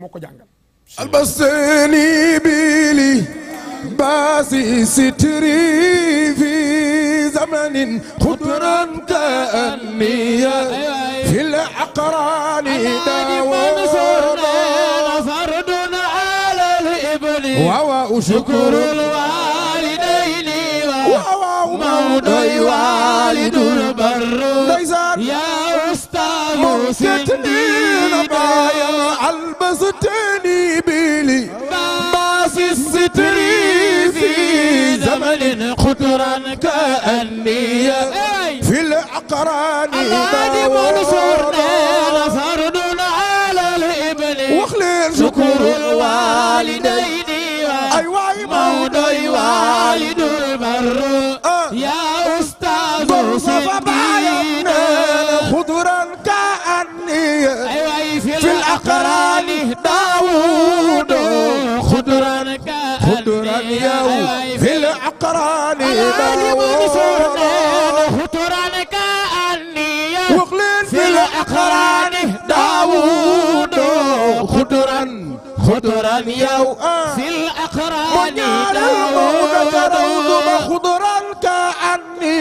moo ko jàngal albasani bili basi sitri fi zamanin khudran ka'anniya fil aqrani dawara fardun ala al-ibli wa shukru al-walidaini wa mawdai walidul barru ya ustaz ستنين بايا البستني بيلي باس الستر في زمن خطرا كأني في الأقران الهادي منصورنا فرد على الإبل وخلين شكر الوالدين أيوة مولى والد البر يا أستاذ سنين خضرا كأني في الأقران داود خضرا كأني في الأقران داود خضرا كأني في الأقران داود خضرا يو في الأقران داود خضرا كأني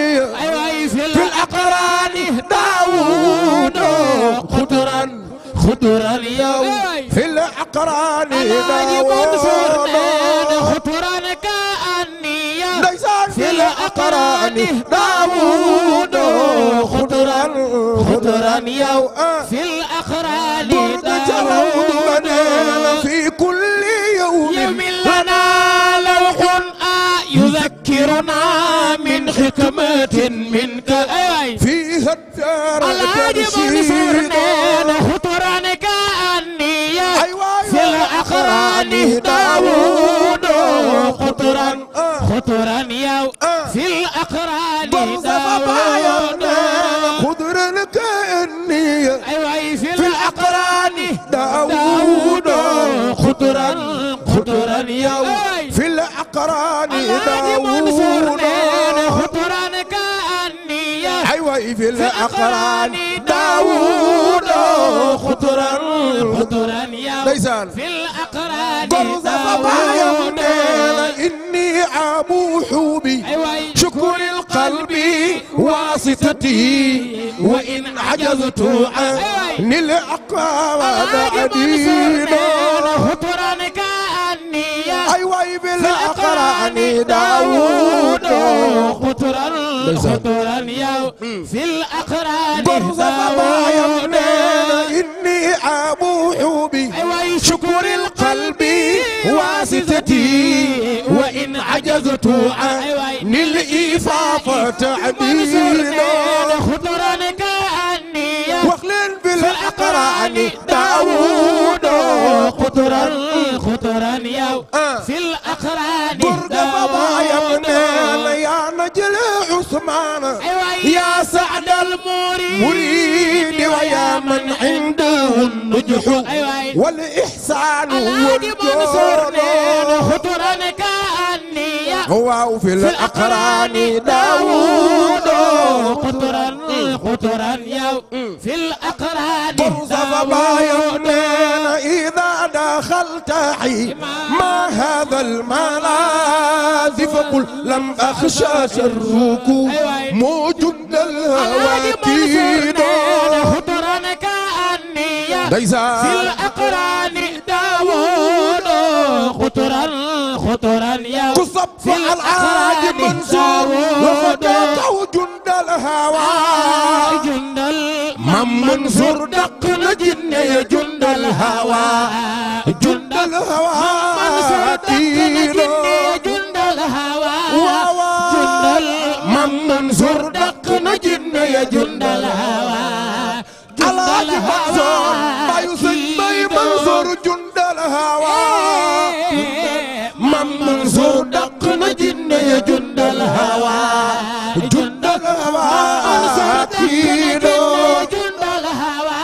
في الأقران داود خضرا يو في الأقران داود خضرا كأني في الأقران داود خضرا يو في الأقران داود في كل يوم لنا لوح يذكرنا من حكمة منك فيها الدار ترشيد خطرا كأني في الأقران داود خطرا يو في الأقران داود خضرا كأني في الأقران داود خطرا يو في الأقران داود داود خطرا كأني أيوة في الأقران داود خطرا يو ليسان في الأقران داود داود إني أبو حوبي شكر القلب واسطتي وإن عجزت عن الأقوى بعدين خطرا كأني أيوة بالأقران داود خطرا يو في الأقران داود داود إني أبو حوبي شكر القلب واسطتي وإن عجزت عن الإيفاق تعبيرا خطرا كأني واخلين بالأقران داود خطرا يو في الأقران داود يا نجل عثمان يا سعد المريد ويا من عنده النجح والإحسان والجود خطرا كأني هو في الأقران داود خطرا يو في الأقران داود إذا دخلت حي ما هذا الملاذ فقل لم أخشى شرك موجود الهواتين خطرا كأني ليس في الأقران داود خطرا يو تصب العاج منصور وفداك وجند الهوى من منصور دقنا جن يا جند الهوى جند الهوى جند الهوى من منصور دقنا جن يا جند الهوى الحاج منصور ما يوسف منصور جند الهوى من منصور دقنا جن يا جند الهوى جند الهوى جند الهوى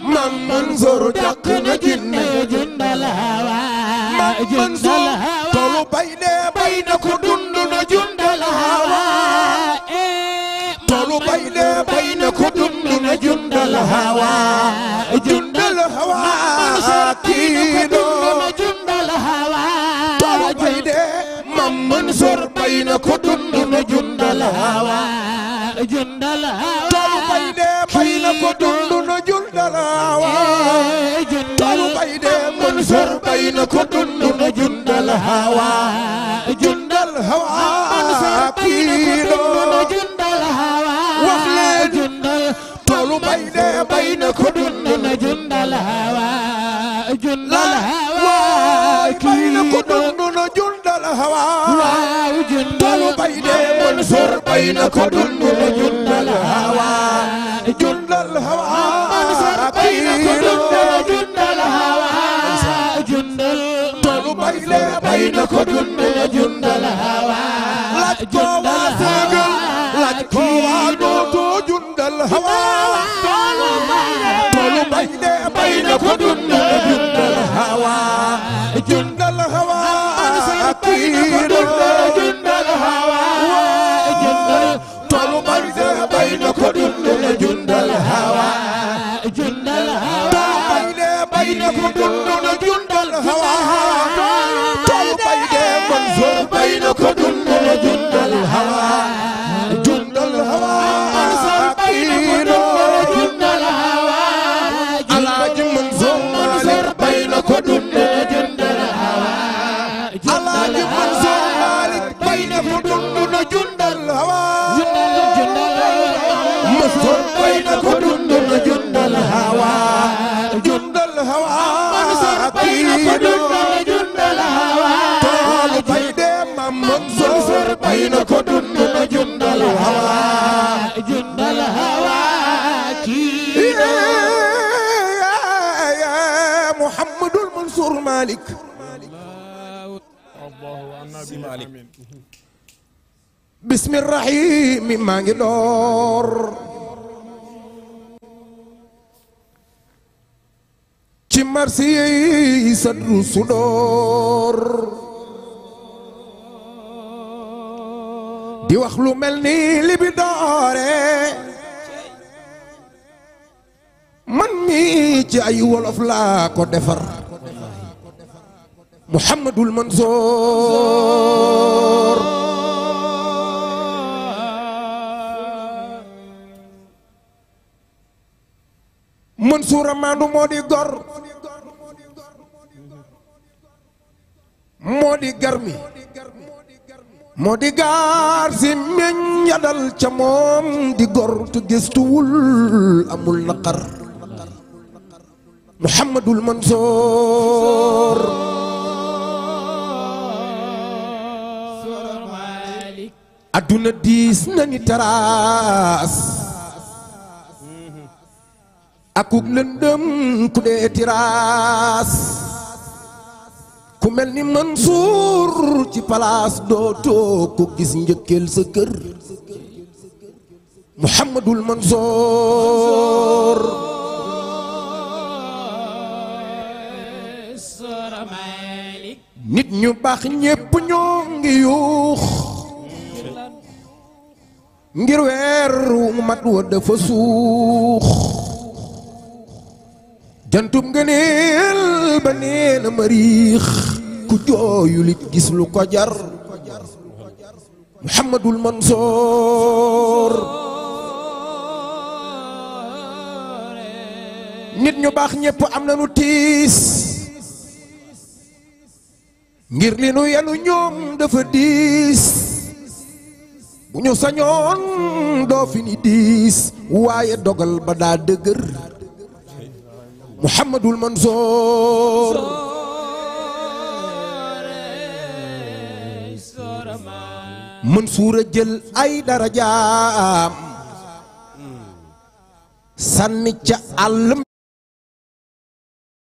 من منصور دقنا جن جند الهوى جند منصور الهوى طلو بينك دندن جند الهوى طلو بينك دندن جند الهوى جند الهوى toolu bay de Mansour bay na ko dund na jundal hawa jundal hawa kii doo wax leen toolu bay de bay na ko dund na jundal hawa jundal hawa bay na ko dund na jundal hawa toolu bay de Mansour bay na ko dund na jundal hawa jundal hawa bay na ko dund na jundal hawa jundal toolu bay de bay na ko dund na jundal hawa laaj ko waa Sénégal laaj ko waa Noto jundal hawa toolu bay de bay na ko dund na jundal hawa jundal hawa kiiro jundal hawa toolu bay de bay na ko dund na jundal hawa jundal hawa bay de bay na ko dund na jundal hawa toolu bay de Mansour bay na ko dund na jundal hawa jundal hawa kiiro jundal hawa Alaaji Mansour Malick bay na ko dund na jundal hawa Alaaji Mansour Malick bay na ko dund na jundal hawa Mansour bay na ko dund na jundal hawa jundal hawa kiiro jundal hawa toolu bay de Mam Mansour bay na ko dund na jundal hawa jundal hawa kiiro Muhammadul Mansour Malick bismillahir rahim maa ngi door ci marsi yi sadru sudoor di wax lu mel ni li bi doore man mi ci ay wolof laa ko defar Muhammadul Mansour Mansour amaandu moo di gor moo di garmi moo di gaar si meñ yadal ca moom di gor te gëstuwul amul naqar Muhammadul Mansour adduna diis na ni taraas akuk lëndëm ku dee tiraas ku mel ni Mansour ci palaas dootoo ko gis njëkkeel sa kër Muhammadul Mansour nit ñu baax ñépp ñoo ngi yuux ngir weer wu mat wa dafa suux jantum ngëneel ba neena mariix ku jooyulit gis lu ko jar Muhammadul Mansour nit ñu baax ñépp am nañu tiis ngir li nu yenu ñoom dafa diis bu ñu sañoon doo fi ni diis waaye dogal ba daa dëgër Muhammadul Mansour Mansour a jël ay darajaam sànni ca àll